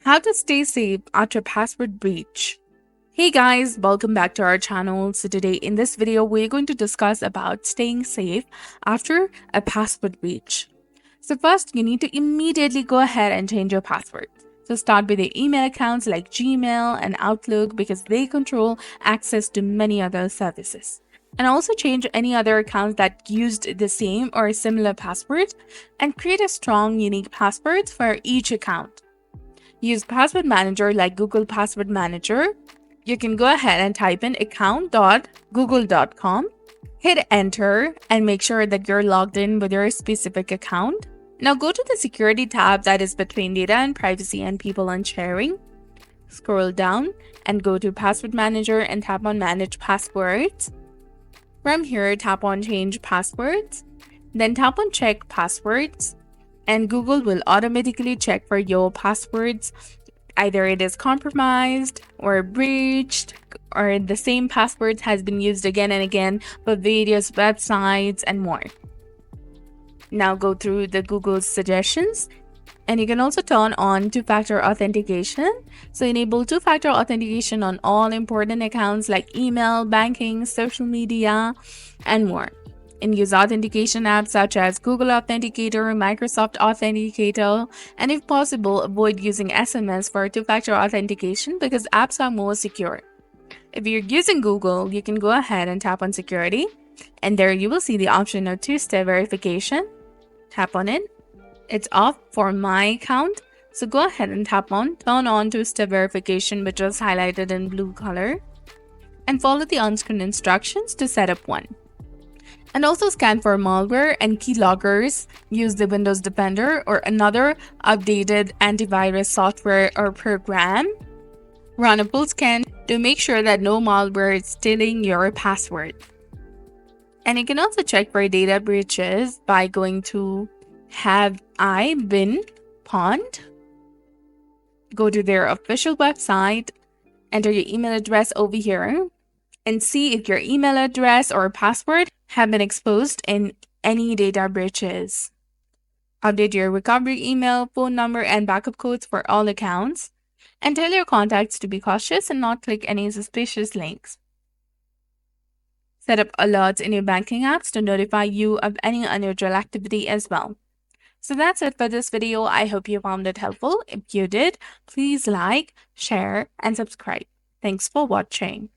How to stay safe after password breach. Hey guys, welcome back to our channel. So today in this video, we're going to discuss about staying safe after a password breach. So first, you need to immediately go ahead and change your password. So start with your email accounts like Gmail and Outlook because they control access to many other services. And also change any other accounts that used the same or similar password and create a strong, unique password for each account. Use password manager like Google Password Manager. You can go ahead and type in account.google.com, hit enter, and make sure that you're logged in with your specific account. Now go to the security tab that is between data and privacy and people and sharing. Scroll down and go to password manager and tap on manage passwords. From here, tap on change passwords, then tap on check passwords. And Google will automatically check for your passwords. Either it is compromised or breached, or the same password has been used again and again for various websites and more. Now go through the Google's suggestions. And you can also turn on two-factor authentication. So enable two-factor authentication on all important accounts like email, banking, social media, and more. And use authentication apps such as Google Authenticator, Microsoft Authenticator, and if possible, avoid using SMS for two-factor authentication because apps are more secure. If you're using Google, you can go ahead and tap on security, and there you will see the option of two-step verification. Tap on it. It's off for my account, so go ahead and tap on turn on two-step verification, which was highlighted in blue color, and follow the on-screen instructions to set up one. And also scan for malware and keyloggers. Use the Windows Defender or another updated antivirus software or program. Run a full scan to make sure that no malware is stealing your password. And you can also check for data breaches by going to Have I Been Pawned? Go to their official website, enter your email address over here, and see if your email address or password have been exposed in any data breaches. Update your recovery email, phone number, and backup codes for all accounts, and tell your contacts to be cautious and not click any suspicious links. Set up alerts in your banking apps to notify you of any unusual activity as well. So that's it for this video. I hope you found it helpful. If you did, please like, share, and subscribe. Thanks for watching.